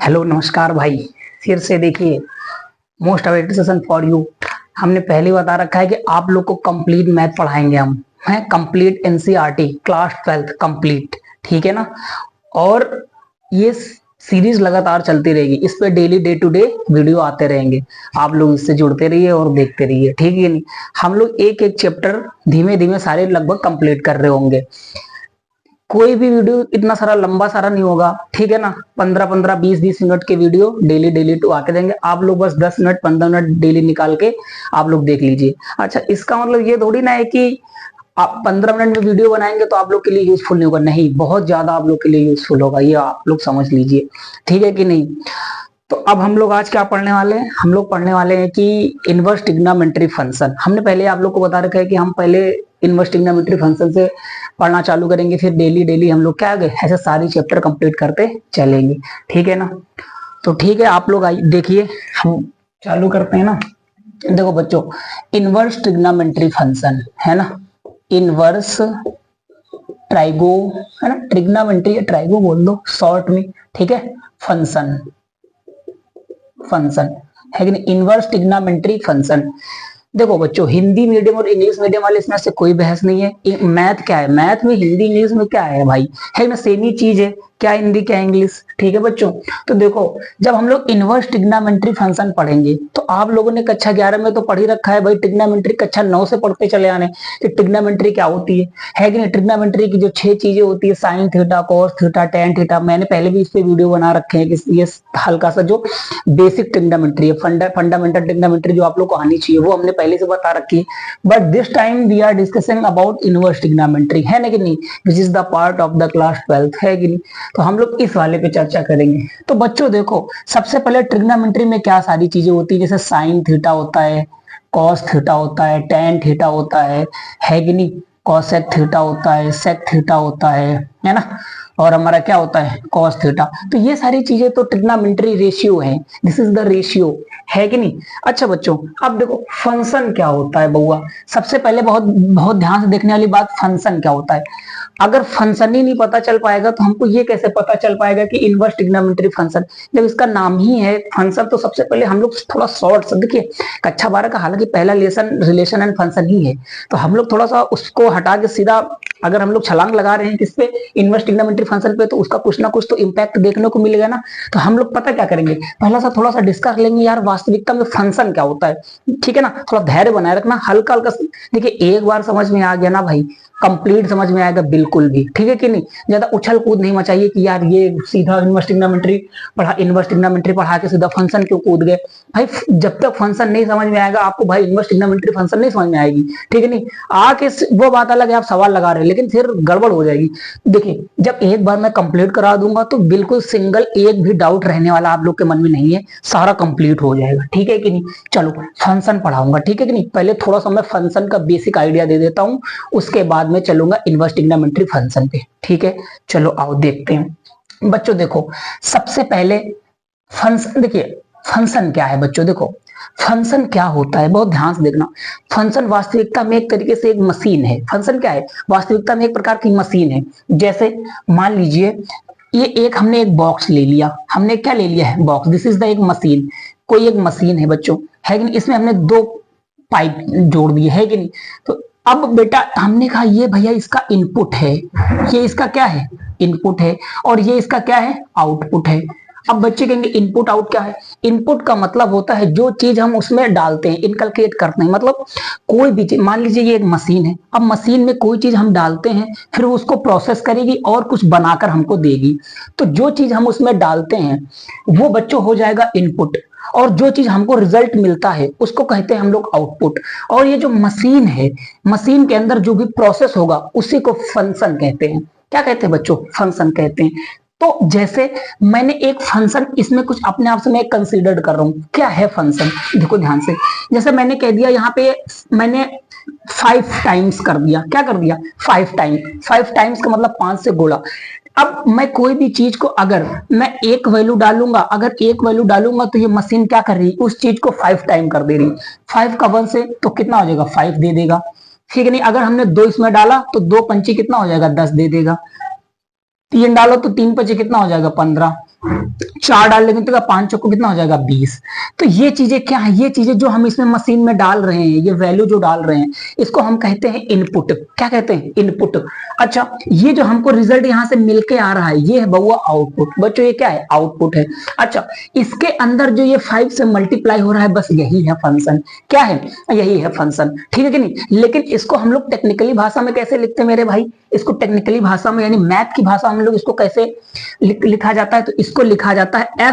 Hello नमस्कार भाई। फिर से देखिए, most awaited session for you. हमने पहले बता रखा है कि आप लोग को कंप्लीट मैथ पढ़ाएंगे हम, हैं complete NCERT class 12th complete, ठीक है ना। और ये सीरीज लगातार चलती रहेगी, इस पे daily day to day video आते रहेंगे। आप लोग इससे जुड़ते रहिए और देखते रहिए, ठीक है नहीं। हम लोग एक एक चैप्टर धीमे धीमे सारे लगभग कंप्लीट कर रहे होंगे। कोई भी वीडियो इतना सारा लंबा सारा नहीं होगा, ठीक है ना। 15-15 20-20 मिनट के वीडियो डेली डेली टू आके देंगे। आप लोग बस 10 मिनट 15 मिनट डेली निकाल के आप लोग देख लीजिए। अच्छा, इसका मतलब ये थोड़ी ना है कि आप 15 मिनट में वीडियो बनाएंगे तो आप लोग के लिए यूजफुल नहीं होगा। नहीं, बहुत ज्यादा आप लोग के लिए यूजफुल होगा, ये आप लोग समझ लीजिए, ठीक है कि नहीं। तो अब हम लोग आज क्या पढ़ने वाले हैं? हम लोग पढ़ने वाले हैं कि इनवर्स ट्रिग्नोमेट्री फंक्शन। हमने पहले आप लोग को बता रखा है कि हम पहले इनवर्स ट्रिग्नोमेट्री फंक्शन से पढ़ना चालू करेंगे, फिर डेली डेली हम लोग क्या आगे ऐसे सारी चैप्टर कंप्लीट करते चलेंगे, ठीक है ना। तो ठीक है, आप लोग आइए देखिए, हम चालू करते हैं ना। देखो बच्चों, इनवर्स ट्रिग्नोमेट्री फंक्शन है ना, इनवर्स ट्राइगो है ना, ट्रिग्नोमेट्री या ट्राइगो बोल दो शॉर्ट में, ठीक है। फंक्शन फंक्शन है कि नहीं, इनवर्स ट्रिग्नोमेट्री फंक्शन। देखो बच्चों, हिंदी मीडियम और इंग्लिश मीडियम वाले इसमें से कोई बहस नहीं है। मैथ क्या है, मैथ में हिंदी इंग्लिश में क्या है भाई, है ना, सेम ही चीज है। क्या हिंदी क्या इंग्लिश, ठीक है बच्चों। तो देखो, जब हम लोग इनवर्स ट्रिग्नोमेट्री फंक्शन पढ़ेंगे तो आप लोगों ने कक्षा 11 में तो पढ़ ही रखा है भाई। ट्रिग्नोमेट्री कक्षा 9 से पढ़ते चले आने कि ट्रिग्नोमेट्री क्या होती है कि नहीं। ट्रिग्नोमेट्री की जो 6 चीजें होती है, sine theta, cos theta, tan theta, मैंने पहले भी इस पे वीडियो बना रखे हैं कि ये हल्का सा जो बेसिक ट्रिग्नोमेट्री है, फंडामेंटल ट्रिग्नोमेट्री जो आप लोग को आनी चाहिए, वो हमने पहले से बता रखी है। But this time we are discussing about inverse trigonometry, है ना कि नहीं, which is the part of the class 12th, है कि नहीं। तो हम लोग इस वाले पे चर्चा करेंगे। तो बच्चों देखो, सबसे पहले ट्रिग्नोमेट्री में क्या सारी चीजें होती है, जैसे साइन थीटा होता है, कॉस थीटा होता है, टेन थीटा होता है कि नहीं, कॉसेक थीटा होता है, सेक थीटा होता है ना, और हमारा क्या होता है कॉस थीटा। तो ये सारी चीजें तो ट्रिग्नोमेट्री रेशियो है, दिस इज द रेशियो, है कि नहीं। अच्छा बच्चों, अब देखो फंक्शन क्या होता है बउआ। सबसे पहले बहुत बहुत ध्यान से देखने वाली बात, फंक्शन क्या होता है। अगर फंक्शन ही नहीं पता चल पाएगा तो हमको ये कैसे पता चल पाएगा कि इनवर्स ट्रिग्नोमेट्री फंक्शन, जब इसका नाम ही है फंक्शन। तो सबसे पहले हम लोग थोड़ा शॉर्ट से देखिए, कक्षा 12 का हालांकि पहला लेसन रिलेशन एंड फंक्शन ही है, तो हम लोग थोड़ा सा उसको हटा के सीधा अगर हम लोग छलांग लगा रहे हैं किस पे, इनवर्स ट्रिग्नोमेट्री फंक्शन पे, तो उसका कुछ ना कुछ तो इम्पैक्ट देखने को मिलेगा ना। तो हम लोग पता क्या करेंगे, पहला सा थोड़ा सा डिस्कस लेंगे यार वास्तविकता में फंक्शन क्या होता है, ठीक है ना। थोड़ा धैर्य बनाए रखना, हल्का हल्का देखिए, एक बार समझ में आ गया ना भाई, कंप्लीट समझ में आएगा बिल्कुल भी, ठीक है कि नहीं। ज्यादा उछल कूद नहीं मचाइए कि यार ये सीधा इनवर्स ट्रिग्नोमेट्री पढ़ा के सीधा फंक्शन क्यों कूद गए भाई। जब तक फंक्शन नहीं समझ में आएगा आपको भाई, इनवर्स ट्रिग्नोमेट्री फंक्शन नहीं समझ में आएगी, ठीक है नहीं। आके वो बात अलग है, आप सवाल लगा रहे हैं लेकिन फिर गड़बड़ हो जाएगी। देखिए, जब एक बार मैं कंप्लीट करा दूंगा तो बिल्कुल सिंगल एक भी डाउट रहने वाला आप लोग के मन में नहीं है, सारा कंप्लीट हो जाएगा, ठीक है कि नहीं। चलो फंक्शन पढ़ाऊंगा, ठीक है कि नहीं। पहले थोड़ा सा मैं फंक्शन का बेसिक आइडिया दे देता हूं, उसके बाद में चलूंगा इनवर्स ट्रिग्नोमेट्री फंक्शन पे, ठीक है। चलो आओ देखते हैं बच्चों। देखो सबसे पहले फंक्शन, देखिए फंक्शन क्या है बच्चों। देखो फंक्शन क्या होता है, बहुत ध्यान से देखना। फंक्शन वास्तविकता में एक तरीके से एक मशीन है। फंक्शन क्या है, वास्तविकता में एक प्रकार की मशीन है। जैसे मान लीजिए, ये एक हमने एक बॉक्स ले लिया, हमने क्या ले लिया है बॉक्स, दिस इज द एक मशीन। कोई एक मशीन है बच्चों, है कि नहीं। इसमें हमने 2 पाइप जोड़ दिए, है कि नहीं। तो अब बेटा हमने कहा ये भैया इसका इनपुट है, ये इसका क्या है इनपुट है, और ये इसका क्या है आउटपुट है। अब बच्चे कहेंगे इनपुट आउट क्या है। इनपुट का मतलब होता है जो चीज हम उसमें डालते हैं, इनकलकेट करते हैं। मतलब कोई भी चीज, मान लीजिए ये एक मशीन है, अब मशीन में कोई चीज हम डालते हैं, फिर उसको प्रोसेस करेगी और कुछ बनाकर हमको देगी। तो जो चीज हम उसमें डालते हैं वो बच्चों हो जाएगा इनपुट, और जो चीज हमको रिजल्ट मिलता है उसको कहते हैं हम लोग आउटपुट। और ये जो मशीन है, मशीन के अंदर जो भी प्रोसेस होगा उसी को फंक्शन कहते हैं। क्या कहते हैं बच्चों, फंक्शन कहते हैं। तो जैसे मैंने एक फंक्शन इसमें कुछ अपने आप से मैं कंसीडर कर रहा हूं, क्या है फंक्शन, देखो ध्यान से। जैसे मैंने कह दिया यहाँ पे, मैंने 5 टाइम्स कर दिया, क्या कर दिया 5 टाइम्स। 5 टाइम्स का मतलब 5 से गुणा। अब मैं कोई भी चीज को अगर मैं एक वैल्यू डालूंगा, अगर एक वैल्यू डालूंगा तो ये मशीन क्या कर रही है, उस चीज को 5 टाइम कर दे रही। 5 का 1 से तो कितना हो जाएगा 5 दे देगा, ठीक है नहीं। अगर हमने 2 इसमें डाला तो 2 पंची कितना हो जाएगा 10 दे देगा। 3 डालो तो 3 पंचे कितना हो जाएगा 15। 4 डाल लेंगे तो 5 चौको कितना हो जाएगा 20। तो ये चीजें क्या है, ये चीजें जो हम इसमें मशीन में डाल रहे हैं, ये वैल्यू जो डाल रहे हैं, इसको हम कहते हैं इनपुट। क्या कहते हैं, इनपुट। अच्छा, ये जो हमको रिजल्ट यहां से मिलके आ रहा है, ये है बउआ आउटपुट। बच्चों ये क्या है, आउटपुट है। अच्छा, इसके अंदर जो ये 5 से मल्टीप्लाई हो रहा है, बस यही है फंक्शन। क्या है, यही है फंक्शन, ठीक है कि नहीं। लेकिन इसको हम लोग टेक्निकली भाषा में कैसे लिखते हैं मेरे भाई, इसको टेक्निकली भाषा में यानी मैथ की भाषा हम लोग इसको कैसे लिखा जाता है, तो इसको लिखा जाता है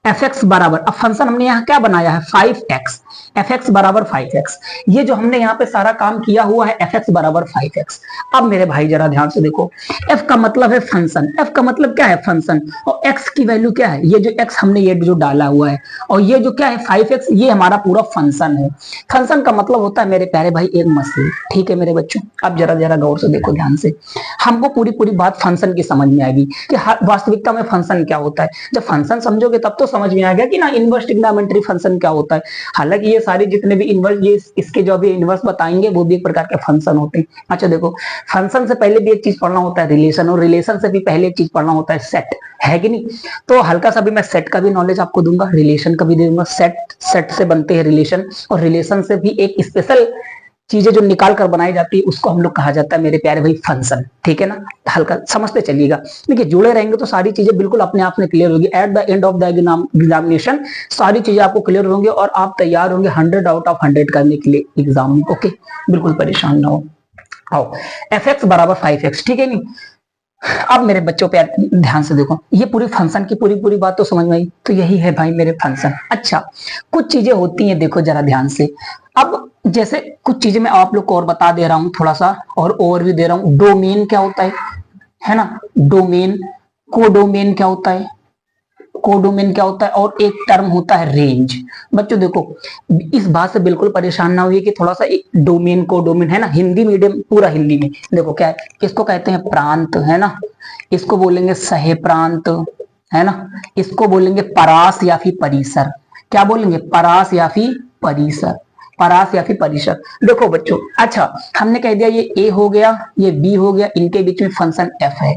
एफ एक्स बराबर, अब फंक्शन हमने यहाँ क्या बनाया है 5x, एफ एक्स बराबर 5x। ये जो हमने यहाँ पे सारा काम किया हुआ है एफ एक्स बराबर 5x। अब मेरे भाई जरा ध्यान से देखो, f का मतलब है फंक्शन, f का मतलब क्या है फंक्शन, और x की वैल्यू क्या है, ये जो x हमने ये जो डाला हुआ है, और ये जो क्या है 5x, ये हमारा पूरा फंक्शन है। फंक्शन का मतलब होता है मेरे प्यारे भाई एक मशीन, ठीक है मेरे बच्चों। अब जरा जरा गौर से देखो ध्यान से, हमको पूरी पूरी बात फंक्शन की समझ में आएगी कि वास्तविकता में फंक्शन क्या होता है। जब फंक्शन समझोगे तब तो समझ में आ गया कि ना इनवर्स ट्रिग्नोमेट्री फंक्शन क्या होता है। हालांकि ये सारे जितने भी इनवर्स, ये इसके जो भी इनवर्स बताएंगे वो भी एक प्रकार के फंक्शन होते हैं। अच्छा देखो, फंक्शन से पहले भी एक चीज पढ़ना होता है रिलेशन, और रिलेशन से भी पहले एक चीज पढ़ना होता है सेट, है कि नहीं। तो हल्का सा भी मैं सेट का भी नॉलेज आपको दूंगा, रिलेशन का भी दूंगा। सेट से बनते हैं रिलेशन, और रिलेशन से भी एक स्पेशल चीजें जो निकाल कर बनाई जाती है उसको हम लोग कहा जाता है मेरे प्यारे भाई फंक्शन, ठीक है ना। हल्का समझते चलिएगा, देखिए जुड़े रहेंगे तो सारी चीजें बिल्कुल अपने आप में क्लियर होगी। At the end of the examination सारी चीजें आपको क्लियर होंगी और आप तैयार होंगे 100 आउट ऑफ 100 करने के लिए एग्जाम में। ओके, बिल्कुल परेशान ना हो। आओ, एफ एक्स बराबर 5x, ठीक है नहीं। अब मेरे बच्चों पे ध्यान से देखो, ये पूरी फंक्शन की पूरी पूरी बात तो समझ में आई, तो यही है भाई मेरे फंक्शन। अच्छा, कुछ चीजें होती हैं, देखो जरा ध्यान से। अब जैसे कुछ चीजें मैं आप लोग को और बता दे रहा हूं थोड़ा सा, और ओवरव्यू दे रहा हूं। डोमेन क्या होता है ना, डोमेन। कोडोमेन क्या होता है, कोडोमेन क्या होता है, और एक टर्म होता है रेंज। बच्चों देखो, इस बात से बिल्कुल परेशान ना हुई कि थोड़ा सा डोमेन कोडोमेन है ना, हिंदी मीडियम पूरा हिंदी में देखो क्या है, इसको कहते हैं प्रांत, है ना, इसको बोलेंगे सह प्रांत, है ना, इसको बोलेंगे परास या फिर परिसर। क्या बोलेंगे, परास या फिर परिसर, परास या फिर परिसर। देखो बच्चों, अच्छा हमने कह दिया ये ए हो गया, ये बी हो गया, इनके बीच में फंक्शन एफ है।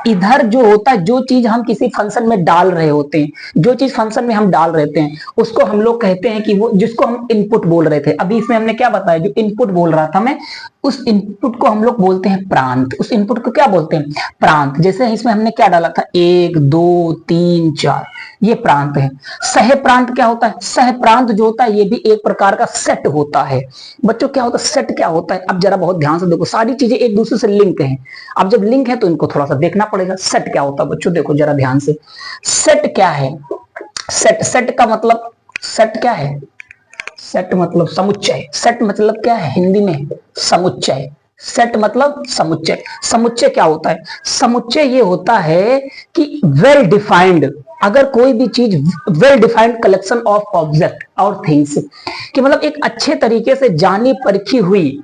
इधर जो होता है, जो चीज हम किसी फंक्शन में डाल रहे होते हैं, जो चीज फंक्शन में हम डाल रहे हैं उसको हम लोग कहते हैं कि वो, जिसको हम इनपुट बोल रहे थे, अभी इसमें हमने क्या बताया, जो इनपुट बोल रहा था मैं, उस इनपुट को हम लोग बोलते हैं प्रांत। उस इनपुट को क्या बोलते हैं, प्रांत। जैसे इसमें हमने क्या डाला था 1 2 3 4, ये प्रांत है। सह प्रांत क्या होता है, सह प्रांत जो होता है ये भी एक प्रकार का सेट होता है। बच्चों क्या होता है, सेट क्या होता है, अब जरा बहुत ध्यान से देखो, सारी चीजें एक दूसरे से लिंक है। अब जब लिंक है तो इनको थोड़ा सा देखना पड़ेगा। सेट क्या होता है बच्चों, देखो जरा ध्यान से, सेट क्या है, सेट का मतलब, सेट क्या है, सेट मतलब समुच्चय। सेट मतलब क्या है हिंदी में, समुच्चय। सेट मतलब समुच्चय। समुच्चय क्या होता है, समुच्चय ये होता है कि वेल डिफाइंड, अगर कोई भी चीज, well defined collection of object और थिंग्स, कि मतलब एक अच्छे तरीके से जानी परखी हुई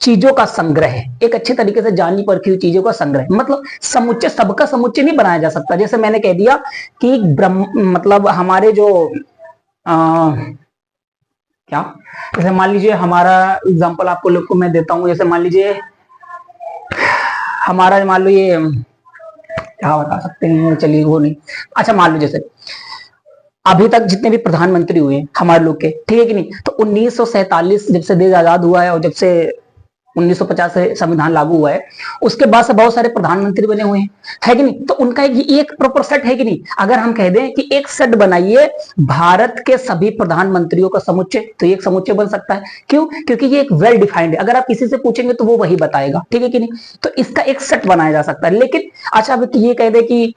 चीजों का संग्रह है, एक अच्छे तरीके से जानी परखी हुई चीजों का संग्रह। मतलब समुच्चय, सबका समुच्चय नहीं बनाया जा सकता। जैसे मैंने कह दिया कि ब्रह्म, मतलब हमारे जो क्या, जैसे मान लीजिए हमारा एग्जांपल आपको लोग को मैं देता हूं, जैसे मान लीजिए हमारा, मान लो ये क्या बता सकते हैं, चलिए वो नहीं, अच्छा मान लो जैसे अभी तक जितने भी प्रधानमंत्री हुए हमारे लोग के, ठीक है कि नहीं, तो 1947 जब से देश आजाद हुआ है और जब से 1950 से संविधान लागू हुआ है, उसके बाद से बहुत सारे प्रधानमंत्री बने हुए हैं, है कि नहीं। तो उनका एक प्रॉपर सेट है कि नहीं। अगर हम कह दें कि एक सेट बनाइए भारत के सभी प्रधानमंत्रियों का समुच्चय, तो एक समुच्चय बन सकता है। क्यों, क्योंकि ये एक वेल डिफाइंड है। अगर आप किसी से पूछेंगे तो वो वही बताएगा, ठीक है कि नहीं। तो इसका एक सेट बनाया जा सकता है। लेकिन अच्छा अब ये कह दे कि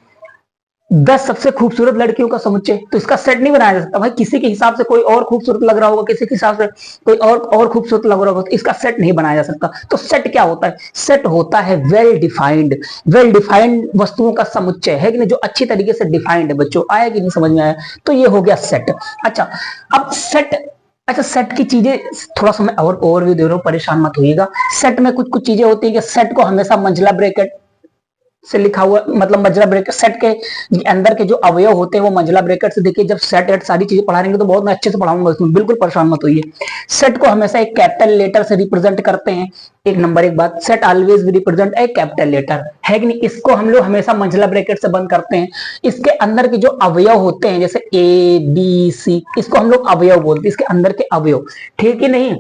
10 सबसे खूबसूरत लड़कियों का समुच्चय, तो इसका सेट नहीं बनाया जा सकता। भाई किसी के हिसाब से कोई और खूबसूरत लग रहा होगा, किसी के हिसाब से कोई और खूबसूरत लग रहा होगा, तो इसका सेट नहीं बनाया जा सकता। तो सेट क्या होता है, सेट होता है वेल डिफाइंड वस्तुओं का समुच्चय, है कि नहीं, जो अच्छी तरीके से डिफाइंड है। बच्चों आया कि नहीं, समझ में आया, तो ये हो गया सेट। अच्छा अब सेट, अच्छा सेट की चीजें थोड़ा सा मैं और ओवरव्यू दे रहा हूं, परेशान मत होइएगा। सेट में कुछ कुछ चीजें होती है कि सेट को हमेशा मंझला ब्रैकेट, से लिखा हुआ, मतलब मंझला ब्रैकेट सेट के अंदर के जो अवयव होते हैं वो मंझला ब्रैकेट से। देखिए जब सेट एट सारी चीजें पढ़ा रहेंगे तो बहुत मैं अच्छे से पढ़ाऊंगा, इसमें बिल्कुल परेशान मत होइए। सेट को हमेशा एक कैपिटल लेटर से रिप्रेजेंट करते हैं, एक नंबर एक बात, सेट ऑलवेज भी रिप्रेजेंट ए कैपिटल लेटर, है कि नहीं। इसको हम लोग हमेशा मंझला ब्रैकेट से बंद करते हैं। इसके अंदर के जो अवयव होते हैं जैसे ए बी सी, इसको हम लोग अवयव बोलते हैं, इसके अंदर के अवयव, ठीक है नहीं।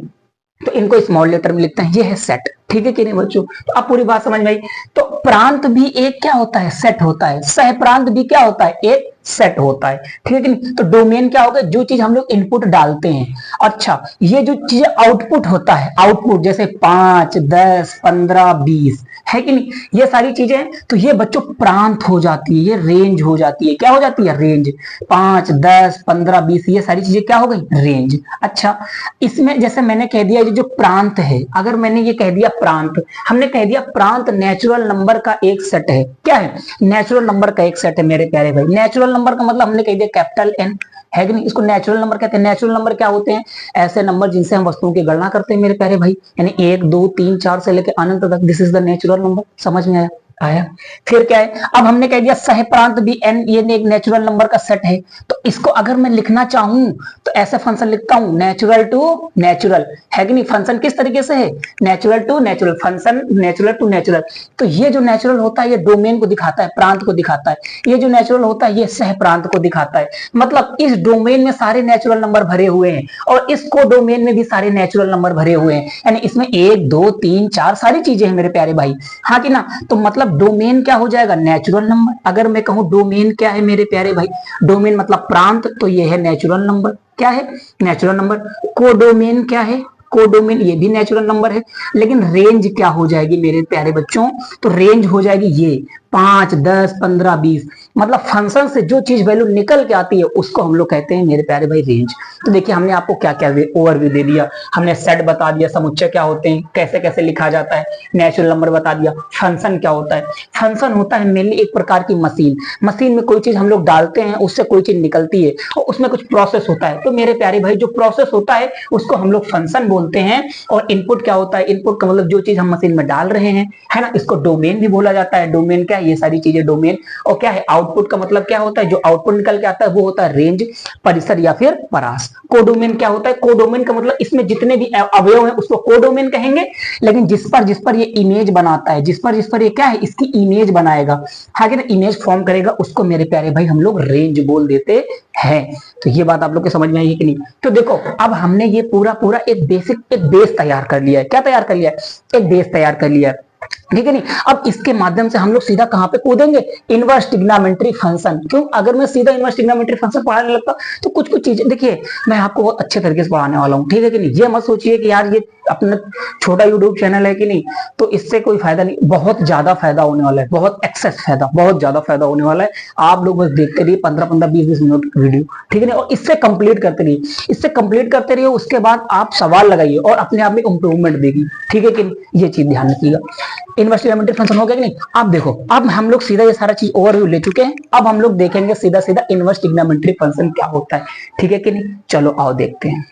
तो इनको स्मॉल लेटर में लिखते हैं, ये है सेट, ठीक है कि नहीं बच्चों। तो आप पूरी बात समझ में आई। तो प्रांत भी एक क्या होता है, सेट होता है। सह प्रांत भी क्या होता है, एक सेट होता है, ठीक है कि नहीं। तो डोमेन क्या होगा, जो चीज हम लोग इनपुट डालते हैं। अच्छा, ये जो चीज आउटपुट होता है, आउटपुट जैसे 5, 10, 15, 20, है कि नहीं, ये सारी चीजें, तो ये बच्चों प्रांत हो जाती है, ये रेंज हो जाती है। क्या हो जाती है, रेंज। 5, 10, 15, 20, ये सारी चीजें क्या हो गई, रेंज। अच्छा, इसमें जैसे मैंने कह दिया, ये जो प्रांत है, अगर मैंने ये कह दिया प्रांत, हमने कह दिया प्रांत नेचुरल नंबर का एक सेट है। क्या है, नेचुरल नंबर का एक सेट है मेरे प्यारे भाई। नेचुरल नंबर का मतलब हमने कह दिया कैपिटल एन, है कि नहीं। इसको नेचुरल नंबर कहते हैं। नेचुरल नंबर क्या होते हैं, ऐसे नंबर जिनसे हम वस्तुओं की गणना करते हैं मेरे प्यारे भाई, यानी 1, 2, 3, 4 से लेकर अनंत तक, this is the natural number. समझ में आया। फिर क्या है, अब हमने कह दिया सह प्रांत भी एन, ये एक नेचुरल नंबर का सेट है। तो इसको अगर मैं लिखना चाहूं तो ऐसे फंक्शन लिखता हूं, नेचुरल टू नेचुरल, है कि नहीं। फंक्शन किस तरीके से है, natural to natural, function natural to natural. तो ये जो नेचुरल होता है ये डोमेन को दिखाता है, प्रांत को दिखाता है। ये जो नेचुरल होता है ये सह प्रांत को दिखाता है। मतलब इस डोमेन में सारे नेचुरल नंबर भरे हुए हैं और इस को डोमेन में भी सारे नेचुरल नंबर भरे हुए हैं, यानी इसमें 1, 2, 3, 4 सारी चीजें हैं मेरे प्यारे भाई, हाँ कि ना। तो मतलब डोमेन क्या हो जाएगा, नेचुरल नंबर। अगर मैं कहूं डोमेन क्या है मेरे प्यारे भाई, डोमेन मतलब प्रांत, तो ये है नेचुरल नंबर। क्या है, नेचुरल नंबर। कोडोमेन क्या है, कोडोमेन ये भी नेचुरल नंबर है। लेकिन रेंज क्या हो जाएगी मेरे प्यारे बच्चों, तो रेंज हो जाएगी ये 5, 10, 15, 20, मतलब फंक्शन से जो चीज वैल्यू निकल के आती है उसको हम लोग कहते हैं मेरे प्यारे भाई रेंज। तो देखिए हमने आपको क्या क्या ओवरव्यू दे दिया, हमने सेट बता दिया, समुच्चय क्या होते हैं, कैसे कैसे लिखा जाता है, नेचुरल नंबर बता दिया। फंक्शन क्या होता है, फंक्शन होता है मेनली एक प्रकार की मशीन। मशीन में कोई चीज हम लोग डालते हैं, उससे कोई चीज निकलती है और उसमें कुछ प्रोसेस होता है। तो मेरे प्यारे भाई जो प्रोसेस होता है उसको हम लोग फंक्शन बोलते हैं। और इनपुट क्या होता है, इनपुट का मतलब जो चीज हम मशीन में डाल रहे हैं, है ना, इसको डोमेन भी बोला जाता है। डोमेन क्या है, ये सारी चीजें डोमेन। और क्या है, आउटपुट का मतलब क्या होता है, जो आउटपुट निकल के आता है वो होता है रेंज, परिसर या फिर परास। कोडोमेन क्या होता है, कोडोमेन का मतलब इसमें जितने भी अवयव हैं उसको कोडोमेन कहेंगे। लेकिन जिस पर ये इमेज बनाता है, जिस पर ये क्या है, इसकी इमेज बनाएगा, हाँ कि ना, इमेज फॉर्म करेगा, उसको मेरे प्यारे भाई हम लोग रेंज बोल देते हैं। तो ये बात आप लोग को समझ में आई है कि नहीं। तो देखो अब हमने ये पूरा पूरा एक बेसिक, एक बेस तैयार कर लिया है। क्या तैयार कर लिया है, एक बेस तैयार कर लिया है, ठीक है नहीं। अब इसके माध्यम से हम लोग सीधा कहां पे कूदेंगे, इनवर्स ट्रिग्नोमेट्री फंक्शन। क्यों, अगर मैं सीधा इनवर्स ट्रिग्नोमेट्री फंक्शन पढ़ाने लगता तो कुछ कुछ चीजें, देखिए मैं आपको बहुत अच्छे तरीके से पढ़ाने वाला हूं, ठीक है कि नहीं। ये मत सोचिए कि यार ये अपना छोटा यूट्यूब चैनल है कि नहीं तो इससे कोई फायदा नहीं, बहुत ज्यादा फायदा होने वाला है, बहुत एक्सेस फायदा, बहुत ज्यादा फायदा होने वाला है। आप लोग बस देखते रहिए 15-15, 20-20 मिनट वीडियो, ठीक है ना, और इससे कंप्लीट करते रहिए, इससे कंप्लीट करते रहिए। उसके बाद आप सवाल लगाइए और अपने आप में इंप्रूवमेंट देगी, ठीक है कि ये चीज ध्यान रखिएगा। इनवर्स ट्रिग्नोमेट्री फंक्शन हो गया कि नहीं। आप देखो अब हम लोग सीधा ये सारा चीज ओवरव्यू ले चुके हैं। अब हम लोग देखेंगे सीधा सीधा इनवर्स ट्रिग्नोमेट्री फंक्शन क्या होता है, ठीक है कि नहीं। चलो आओ देखते हैं।